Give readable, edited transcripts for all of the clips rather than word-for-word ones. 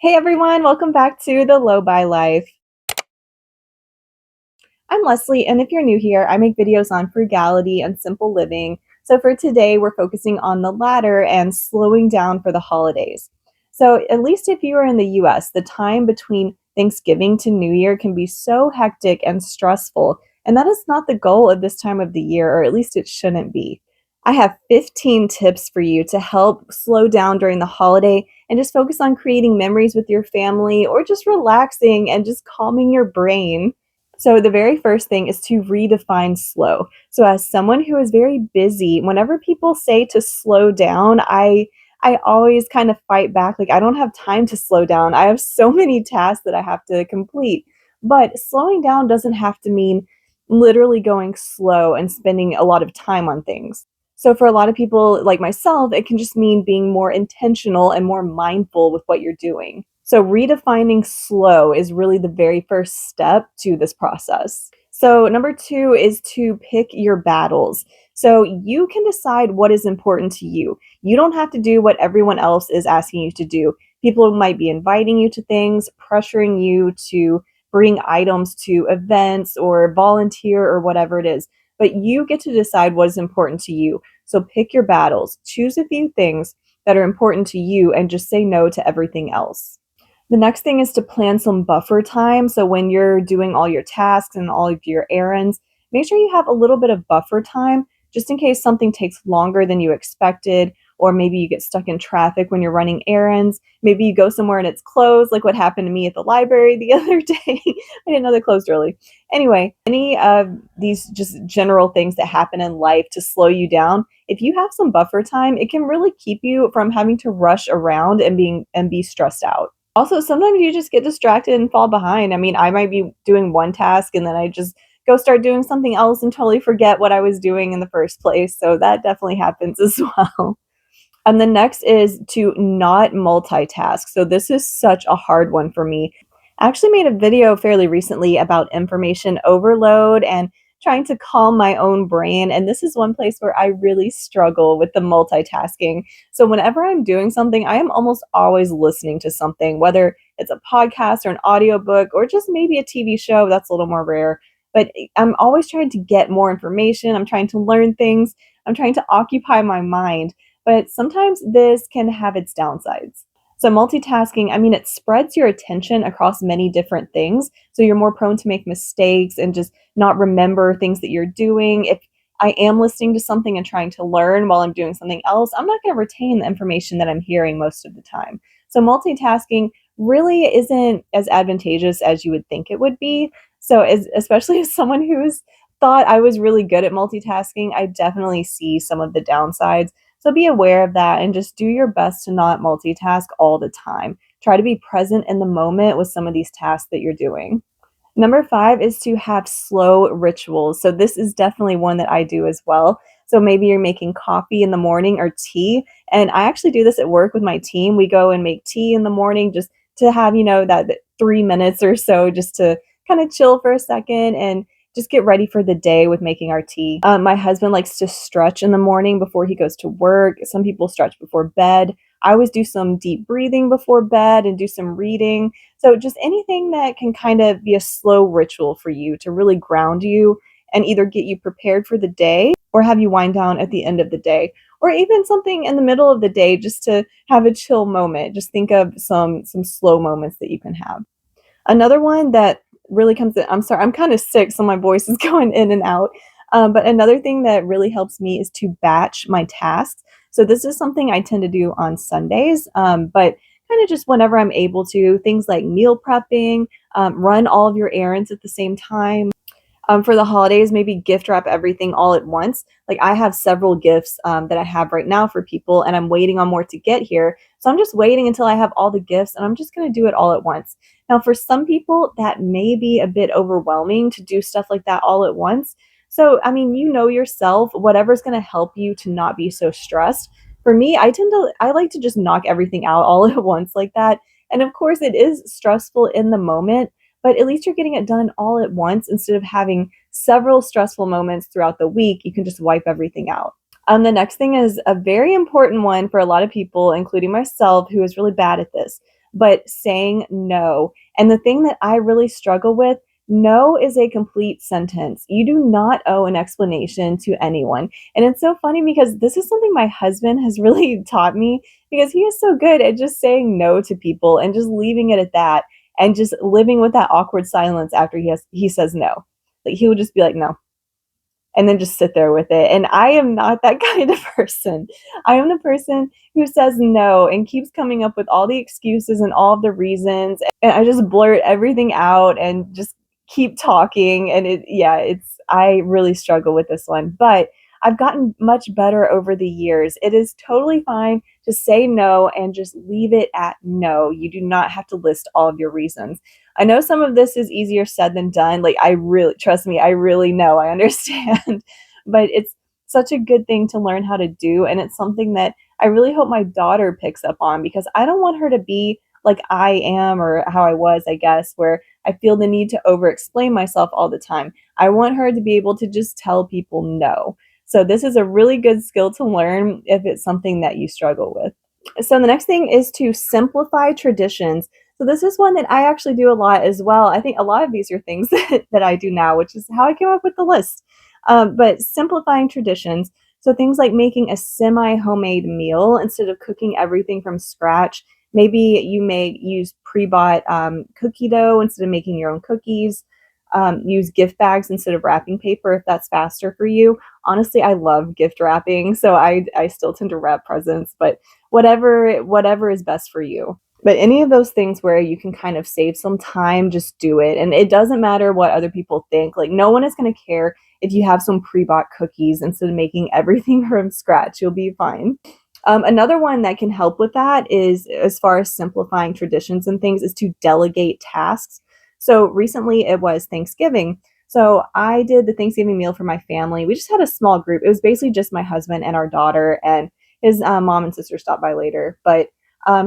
Hey everyone, welcome back to the Low Buy Life. I'm Leslie, and if you're new here, I make videos on frugality and simple living. So for today, we're focusing on the latter and slowing down for the holidays. So, at least if you are in the US, the time between Thanksgiving to New Year can be so hectic and stressful, and that is not the goal of this time of the year, or at least it shouldn't be. I have 15 tips for you to help slow down during the holiday and just focus on creating memories with your family or just relaxing and just calming your brain. So the very first thing is to redefine slow. So as someone who is very busy, whenever people say to slow down, I always kind of fight back like I don't have time to slow down. I have so many tasks that I have to complete. But slowing down doesn't have to mean literally going slow and spending a lot of time on things. So for a lot of people like myself, it can just mean being more intentional and more mindful with what you're doing. So redefining slow is really the very first step to this process. So number two is to pick your battles. So you can decide what is important to you. You don't have to do what everyone else is asking you to do. People might be inviting you to things, pressuring you to bring items to events or volunteer or whatever it is. But you get to decide what is important to you. So pick your battles. Choose a few things that are important to you and just say no to everything else. The next thing is to plan some buffer time. So when you're doing all your tasks and all of your errands, make sure you have a little bit of buffer time just in case something takes longer than you expected, or maybe you get stuck in traffic when you're running errands. Maybe you go somewhere and it's closed, like what happened to me at the library the other day. I didn't know they closed early. Anyway, any of these just general things that happen in life to slow you down, if you have some buffer time, it can really keep you from having to rush around and be stressed out. Also, sometimes you just get distracted and fall behind. I mean, I might be doing one task and then I just go start doing something else and totally forget what I was doing in the first place. So that definitely happens as well. And the next is to not multitask. So this is such a hard one for me. I actually made a video fairly recently about information overload and trying to calm my own brain. And this is one place where I really struggle with the multitasking. So whenever I'm doing something, I am almost always listening to something, whether it's a podcast or an audiobook or just maybe a TV show. That's a little more rare. But I'm always trying to get more information. I'm trying to learn things. I'm trying to occupy my mind, but sometimes this can have its downsides. So multitasking, I mean, it spreads your attention across many different things. So you're more prone to make mistakes and just not remember things that you're doing. If I am listening to something and trying to learn while I'm doing something else, I'm not going to retain the information that I'm hearing most of the time. So multitasking really isn't as advantageous as you would think it would be. So especially as someone who's thought I was really good at multitasking, I definitely see some of the downsides. So be aware of that and just do your best to not multitask all the time. Try to be present in the moment with some of these tasks that you're doing. Number five is to have slow rituals. So this is definitely one that I do as well. So maybe you're making coffee in the morning or tea. And I actually do this at work with my team. We go and make tea in the morning just to have, that 3 minutes or so just to kind of chill for a second and just get ready for the day with making our tea. My husband likes to stretch in the morning before he goes to work. Some people stretch before bed. I always do some deep breathing before bed and do some reading. So just anything that can kind of be a slow ritual for you to really ground you and either get you prepared for the day or have you wind down at the end of the day, or even something in the middle of the day just to have a chill moment. Just think of some slow moments that you can have. Another one that really comes in, I'm sorry, I'm kind of sick, so my voice is going in and out. But another thing that really helps me is to batch my tasks. So this is something I tend to do on Sundays, but kind of just whenever I'm able to. Things like meal prepping, run all of your errands at the same time. For the holidays, maybe gift wrap everything all at once. Like I have several gifts that I have right now for people, and I'm waiting on more to get here. So I'm just waiting until I have all the gifts, and I'm just going to do it all at once. Now, for some people, that may be a bit overwhelming to do stuff like that all at once. So, I mean, you know yourself, whatever's going to help you to not be so stressed. For me, I like to just knock everything out all at once like that. And of course, it is stressful in the moment, but at least you're getting it done all at once instead of having several stressful moments throughout the week. You can just wipe everything out. The next thing is a very important one for a lot of people, including myself, who is really bad at this. but saying no. And the thing that I really struggle with, no is a complete sentence. You do not owe an explanation to anyone. And it's so funny because this is something my husband has really taught me, because he is so good at just saying no to people and just leaving it at that, and just living with that awkward silence after he says no. Like, he would just be like, no, and then just sit there with it. And I am not that kind of person. I am the person who says no and keeps coming up with all the excuses and all of the reasons. And I just blurt everything out and just keep talking. And I really struggle with this one. But I've gotten much better over the years. It is totally fine to say no and just leave it at no. You do not have to list all of your reasons. I know some of this is easier said than done. Like, I really, trust me, I really know, I understand. But it's such a good thing to learn how to do. And it's something that I really hope my daughter picks up on, because I don't want her to be like I am, or how I was, I guess, where I feel the need to over explain myself all the time. I want her to be able to just tell people no. So this is a really good skill to learn if it's something that you struggle with. So the next thing is to simplify traditions. So this is one that I actually do a lot as well. I think a lot of these are things that I do now, which is how I came up with the list. But simplifying traditions. So things like making a semi-homemade meal instead of cooking everything from scratch. Maybe you may use pre-bought cookie dough instead of making your own cookies. Use gift bags instead of wrapping paper if that's faster for you. Honestly, I love gift wrapping, so I still tend to wrap presents, but whatever is best for you. But any of those things where you can kind of save some time, just do it. And it doesn't matter what other people think. Like, no one is going to care if you have some pre-bought cookies instead of making everything from scratch. You'll be fine. Another one that can help with that is, as far as simplifying traditions and things, is to delegate tasks. So recently it was Thanksgiving. So I did the Thanksgiving meal for my family. We just had a small group. It was basically just my husband and our daughter, and his mom and sister stopped by later. But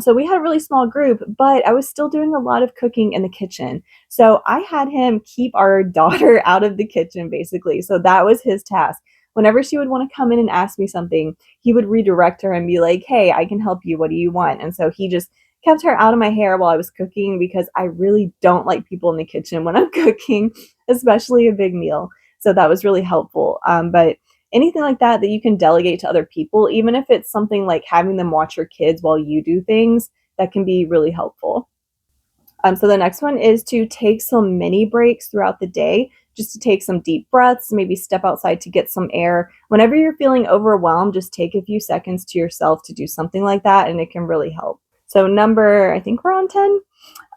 so we had a really small group, but I was still doing a lot of cooking in the kitchen. So I had him keep our daughter out of the kitchen, basically. So that was his task. Whenever she would want to come in and ask me something, he would redirect her and be like, hey, I can help you. What do you want? And so he just kept her out of my hair while I was cooking, because I really don't like people in the kitchen when I'm cooking, especially a big meal. So that was really helpful. But anything like that you can delegate to other people, even if it's something like having them watch your kids while you do things, that can be really helpful. So the next one is to take some mini breaks throughout the day, just to take some deep breaths, maybe step outside to get some air. Whenever you're feeling overwhelmed, just take a few seconds to yourself to do something like that, and it can really help. So I think we're on 10.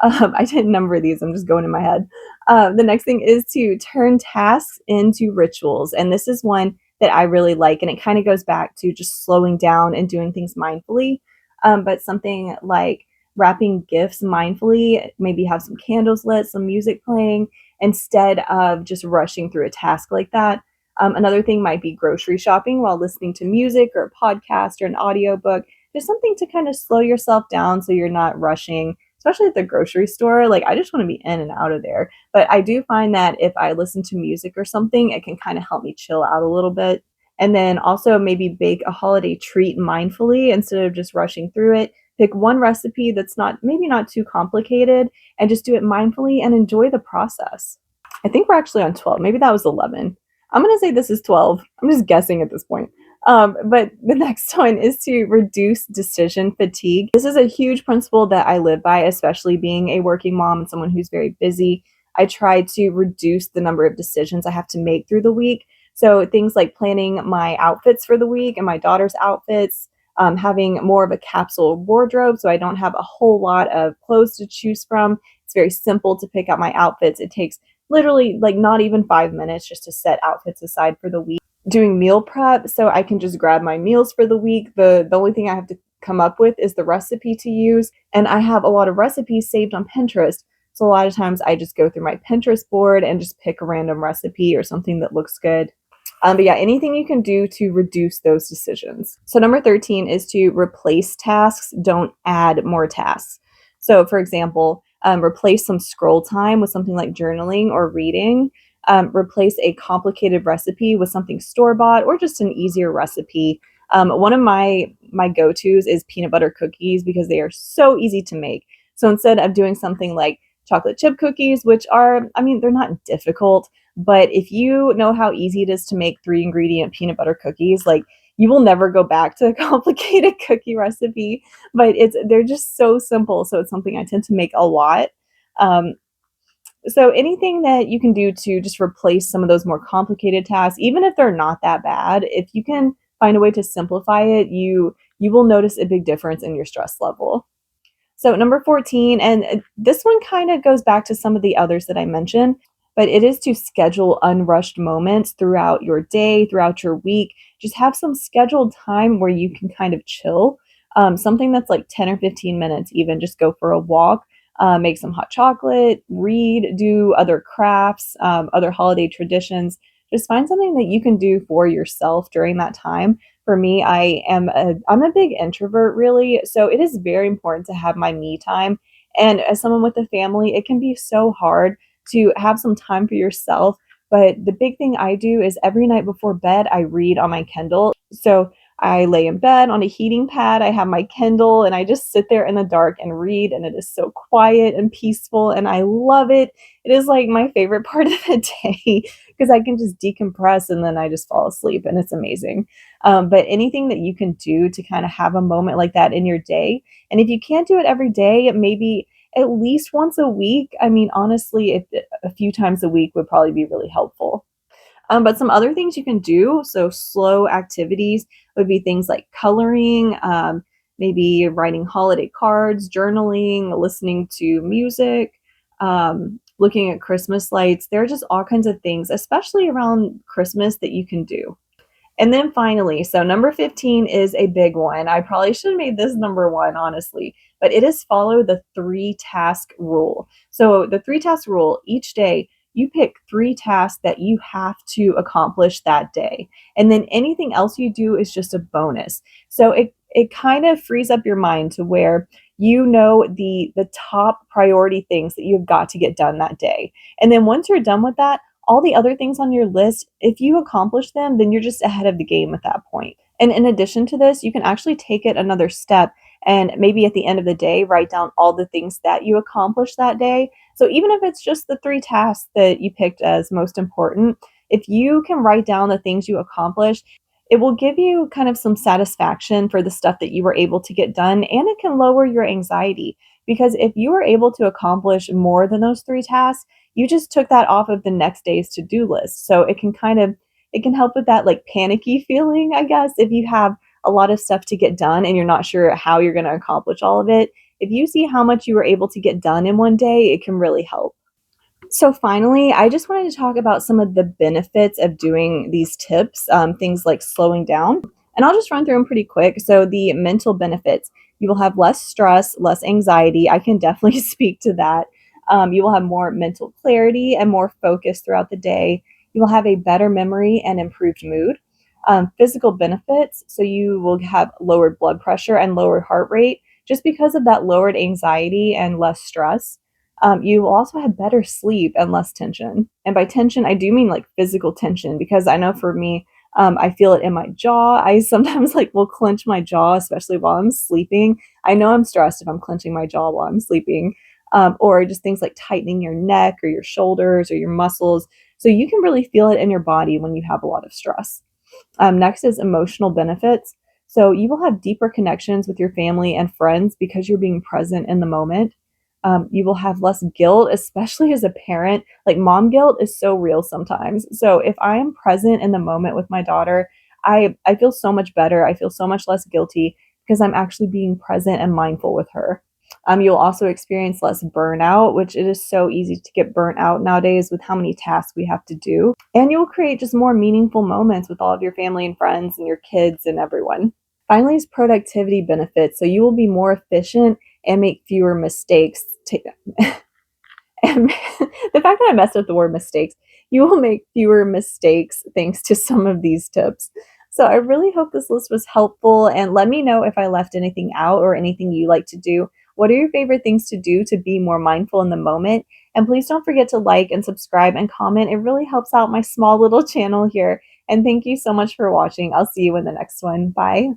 I didn't number these, I'm just going in my head. The next thing is to turn tasks into rituals. And this is one that I really like, and it kind of goes back to just slowing down and doing things mindfully. But something like wrapping gifts mindfully, maybe have some candles lit, some music playing, instead of just rushing through a task like that. Another thing might be grocery shopping while listening to music or a podcast or an audiobook. Just something to kind of slow yourself down so you're not rushing, especially at the grocery store. Like, I just want to be in and out of there. But I do find that if I listen to music or something, it can kind of help me chill out a little bit. And then also maybe bake a holiday treat mindfully instead of just rushing through it. Pick one recipe that's maybe not too complicated, and just do it mindfully and enjoy the process. I think we're actually on 12. Maybe that was 11. I'm going to say this is 12. I'm just guessing at this point. But the next one is to reduce decision fatigue. This is a huge principle that I live by, especially being a working mom and someone who's very busy. I try to reduce the number of decisions I have to make through the week. So things like planning my outfits for the week and my daughter's outfits, having more of a capsule wardrobe so I don't have a whole lot of clothes to choose from. It's very simple to pick out my outfits. It takes literally like not even 5 minutes just to set outfits aside for the week. Doing meal prep so I can just grab my meals for the week. The only thing I have to come up with is the recipe to use, and I have a lot of recipes saved on Pinterest. So a lot of times I just go through my Pinterest board and just pick a random recipe or something that looks good. But yeah, anything you can do to reduce those decisions. So number 13 is to replace tasks, don't add more tasks. So for example, replace some scroll time with something like journaling or reading. Replace a complicated recipe with something store-bought or just an easier recipe. One of my go-tos is peanut butter cookies because they are so easy to make. So instead of doing something like chocolate chip cookies, which are, I mean, they're not difficult, but if you know how easy it is to make 3 ingredient peanut butter cookies, like you will never go back to a complicated cookie recipe, but they're just so simple. So it's something I tend to make a lot. Um, so anything that you can do to just replace some of those more complicated tasks, even if they're not that bad, if you can find a way to simplify it, you will notice a big difference in your stress level. So number 14, and this one kind of goes back to some of the others that I mentioned, but it is to schedule unrushed moments throughout your day, throughout your week. Just have some scheduled time where you can kind of chill. Something that's like 10 or 15 minutes, even just go for a walk, make some hot chocolate, read, do other crafts, other holiday traditions. Just find something that you can do for yourself during that time. For me, I'm a big introvert really, so it is very important to have my me time. And as someone with a family, it can be so hard to have some time for yourself. But the big thing I do is every night before bed, I read on my Kindle. So I lay in bed on a heating pad, I have my Kindle, and I just sit there in the dark and read, and it is so quiet and peaceful, and I love it. It is like my favorite part of the day because I can just decompress and then I just fall asleep, and it's amazing. But anything that you can do to kind of have a moment like that in your day, and if you can't do it every day, maybe at least once a week. I mean, honestly, if a few times a week would probably be really helpful. But some other things you can do, so slow activities would be things like coloring, maybe writing holiday cards, journaling, listening to music, looking at Christmas lights. There are just all kinds of things, especially around Christmas, that you can do. And then finally, so number 15 is a big one. I probably should have made this number one, honestly, but it is follow the 3 task rule. So the 3 task rule, each day, you pick 3 tasks that you have to accomplish that day. And then anything else you do is just a bonus. So it kind of frees up your mind to where you know the top priority things that you've got to get done that day. And then once you're done with that, all the other things on your list, if you accomplish them, then you're just ahead of the game at that point. And in addition to this, you can actually take it another step and maybe at the end of the day, write down all the things that you accomplished that day. So even if it's just the 3 tasks that you picked as most important, if you can write down the things you accomplished, it will give you kind of some satisfaction for the stuff that you were able to get done, and it can lower your anxiety. Because if you were able to accomplish more than those 3 tasks, you just took that off of the next day's to-do list. So it can help with that like panicky feeling, I guess, if you have a lot of stuff to get done and you're not sure how you're going to accomplish all of it. If you see how much you were able to get done in one day, it can really help. So finally, I just wanted to talk about some of the benefits of doing these tips, things like slowing down. And I'll just run through them pretty quick. So the mental benefits, you will have less stress, less anxiety. I can definitely speak to that. You will have more mental clarity and more focus throughout the day. You will have a better memory and improved mood. Physical benefits, so you will have lowered blood pressure and lower heart rate just because of that lowered anxiety and less stress. You will also have better sleep and less tension. And by tension, I do mean like physical tension because I know for me, I feel it in my jaw. I sometimes like will clench my jaw, especially while I'm sleeping. I know I'm stressed if I'm clenching my jaw while I'm sleeping, or just things like tightening your neck or your shoulders or your muscles. So you can really feel it in your body when you have a lot of stress. Next is emotional benefits. So you will have deeper connections with your family and friends because you're being present in the moment. You will have less guilt, especially as a parent. Like mom guilt is so real sometimes. So if I am present in the moment with my daughter, I feel so much better. I feel so much less guilty because I'm actually being present and mindful with her. You'll also experience less burnout, which it is so easy to get burnt out nowadays with how many tasks we have to do. And you'll create just more meaningful moments with all of your family and friends and your kids and everyone. Finally, is productivity benefits. So you will be more efficient and make fewer mistakes. And the fact that I messed up the word mistakes, you will make fewer mistakes thanks to some of these tips. So I really hope this list was helpful, and let me know if I left anything out or anything you like to do. What are your favorite things to do to be more mindful in the moment? And please don't forget to like and subscribe and comment. It really helps out my small little channel here. And thank you so much for watching. I'll see you in the next one. Bye.